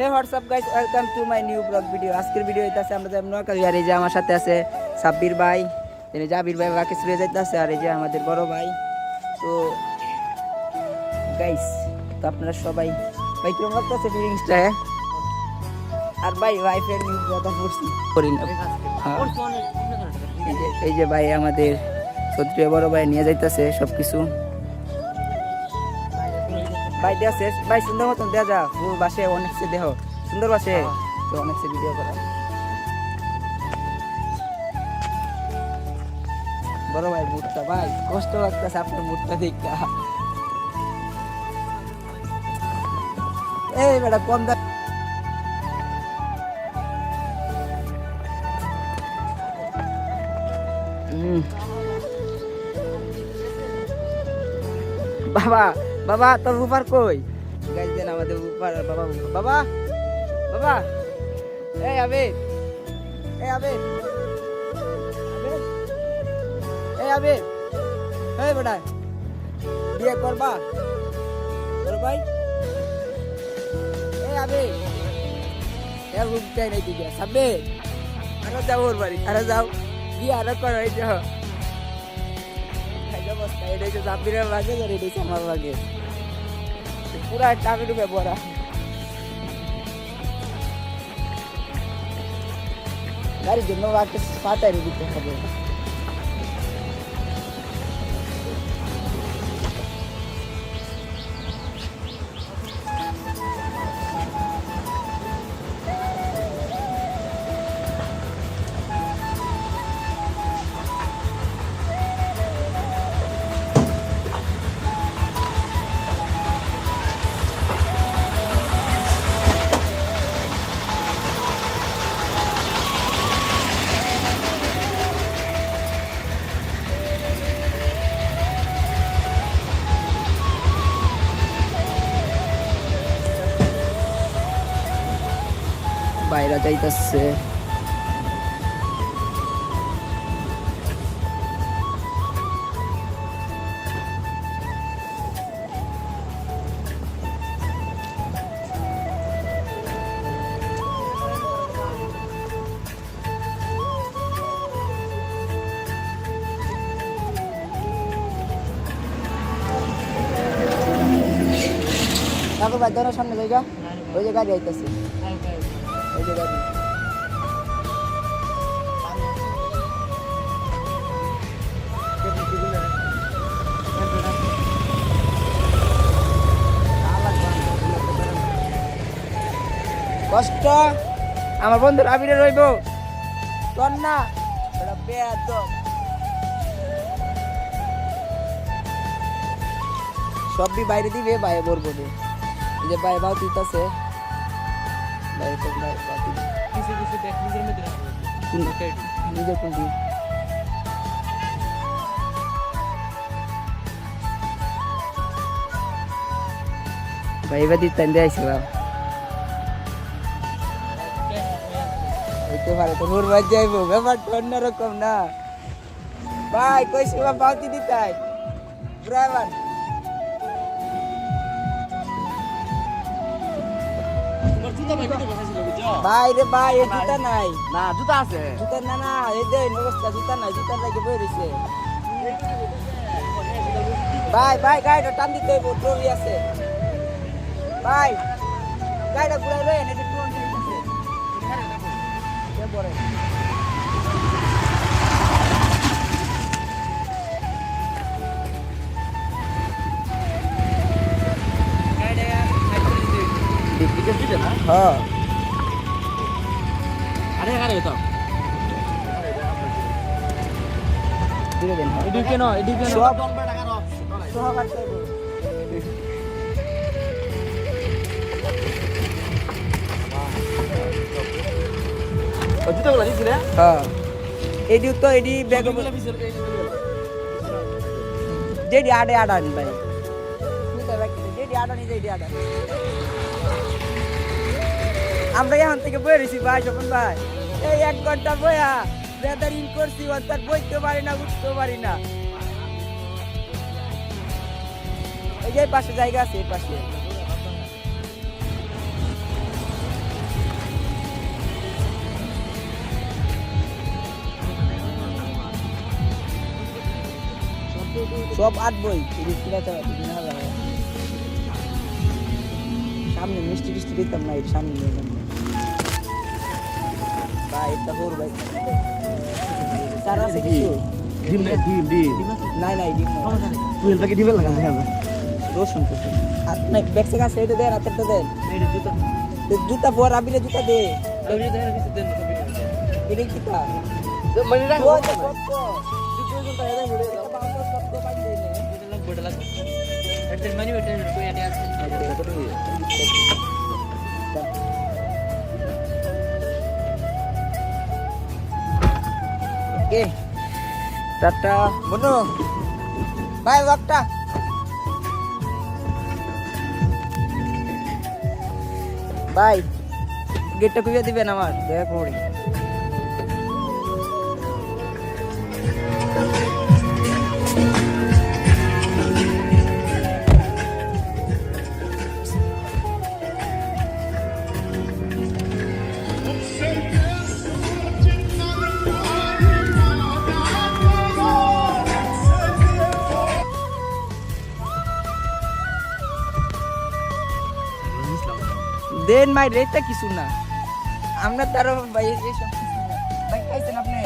Hey WhatsApp guys, welcome to my new blog video. আজকের video হইতাছে আমরা যাই নোয়াখালী, আর এই যে আমার সাথে আছে সাব্বির ভাই, এই যে জাবির ভাই বাকি চলে যাইতাছে, আর এই যে আমাদের বড় ভাই। তো গাইস, তো আপনারা সবাই ভাই কিরকম লাগতেছে ফিলিংসটা? আর ভাই ওয়াইফের নিউ কথা পড়ছি করি না। এই যে ভাই আমাদের সত্যি বড় ভাই নিয়ে যাইতাছে সবকিছু। ভাই দেয়া শেষ ভাই, সুন্দর মতন দেয়া যা, ফুল বাসে অনেক সে দেহ সুন্দর বাসে, তো অনেক সে ভিডিও করা। বড় ভাই মুডটা ভাই কষ্ট লাগতেছে আপনার মুডটা দেখা। এই বেটা কম দা বাবা বাবা তোর উপর কই? গাইজ দেন আমাদের উপর বাবা বাবা বাবা। এই আবির, এই আবির, এই আবির, এই বেটা বিয়ে করবা তোর ভাই? এই আবির, এ রূপ চাই নাই দিকে সাবে, আরো যাও ওর বাড়ি, আরো যাও বিয়ে আরো করো। এই যে অবস্থা, এটা হচ্ছে জাবিরের লাগে, আর এটা হচ্ছে আমার লাগে, পুরা টাকা ডুবে পড়া। গাড়ির জন্য একটা পাতায় দিতে হবে। বাইরে যাইতেছে কাকু ভাই, ধরো সামনে জায়গা, ওই যে গাড়ি আইতেছে, ওই যে গাড়ি। কষ্ট আমার বন্ধুর আবিরে রইব তোর না, সবই বাইরে দিবে, বাইরে বলবো এই যে বাইরে বাউ দিতেছে, বাইরে তো কিছু কিছু দেখ নিজের মধ্যে নিজের কোনটি ভাইবা দিতেন দিয়েছিলাম হইতে পারে, তো ওর বাদ যাইবো, ব্যাপারটা অন্যরকম না ভাই। কইছিলাম বাউতি দিতাই ড্রাইভার। ভাই রে ভাই, এ জুতা নাই না, জুতা আছে, জুতা না না, এই যে অবস্থা, জুতা নাই, জুতার লাগে বই রয়েছে। ভাই ভাই গাড়িটা টান দিতে হইব, ট্রলি আছে ভাই, গাড়িটা ঘুরাই লই এনে ট্রলি আছে পরে। হ্যাঁ আরে আরে তো দিলে দেন এদিকে না, এদিকে না, সব টাকা রক সব আছে। ওদিকে বলা দিছিলে? হ্যাঁ এডি তো এডি ব্যাগ যেডি আড়ে আড়ান ভাই, নিতে ব্যাগ যেডি আড়ানি যেডি আড়ান। আমরা এখান থেকে বই রয়েছি ভাই, যখন ভাই এই 1 ঘন্টা বইয়া বেদার ইন করছি, অর্থাৎ বইতে পারি না, উঠতেও পারি না। এই যে পাশে জায়গা আছে, এই পাশে সব আটবই সামনে মিষ্টি টিষ্টি দিতাম না এর সামনে নিয়ে যাবো ভাই এটা হোর ভাই স্যার আছে কিছু নাই ডিম রসুন নাই ব্যাগসে কাছে এটা দে রাতেরটা দেন জুতা পর আবিলে জুতা দে এটা কি তা মানে রাখ টাটা বনো বাই ওয়াকটা বাই গেটটা খুলে দিবেন আমার দেখা করে দেন মাই রেটটা কিছু না আমরা তারও ভাই এইসব ভাই খাইছেন আপনি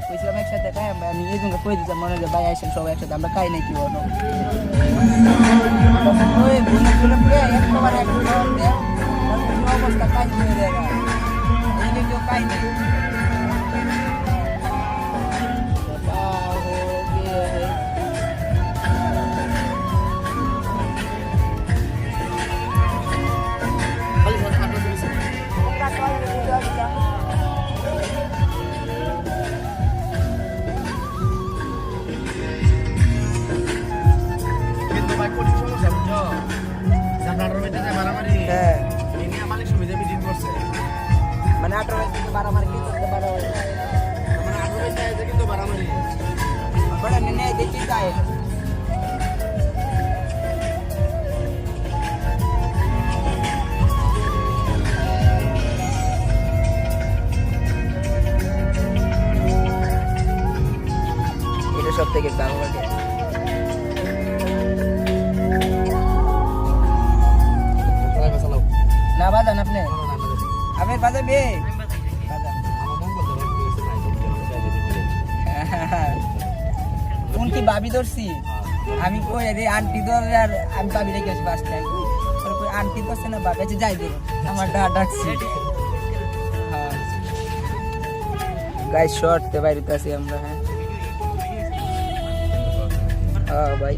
কইছিলাম একসাথে খাই আমরা আমি এই জন্য কই দিতাম মনে হয় ভাই আইসেন সবাই একসাথে আমরা খাই নাই কি বলো ওই বলে বলে পুরো একবার একবার দেও অবস্থা কাজ হয়ে যায় এই যে কেউ খাই নাই মানে 18 থেকে 12 মার্ক কিন্তু 12 মানে 18 কিন্তু 12 মার্ক বড় নেনে দেখি যায় এটা সব থেকে ভালো লাগে না বাজান আপনি আমি বাজাবে কোন কি ভাবি ধরছি আমি কই রে আন্টি ধর আর আমি ভাবি রেখে আসি বাসটায় কই আন্টি ধরছে না ভাবি আছে যাই দেব আমার ডাকছি হ্যাঁ গাইস শর্ট তে বাইরে আছি আমরা হ্যাঁ ভাই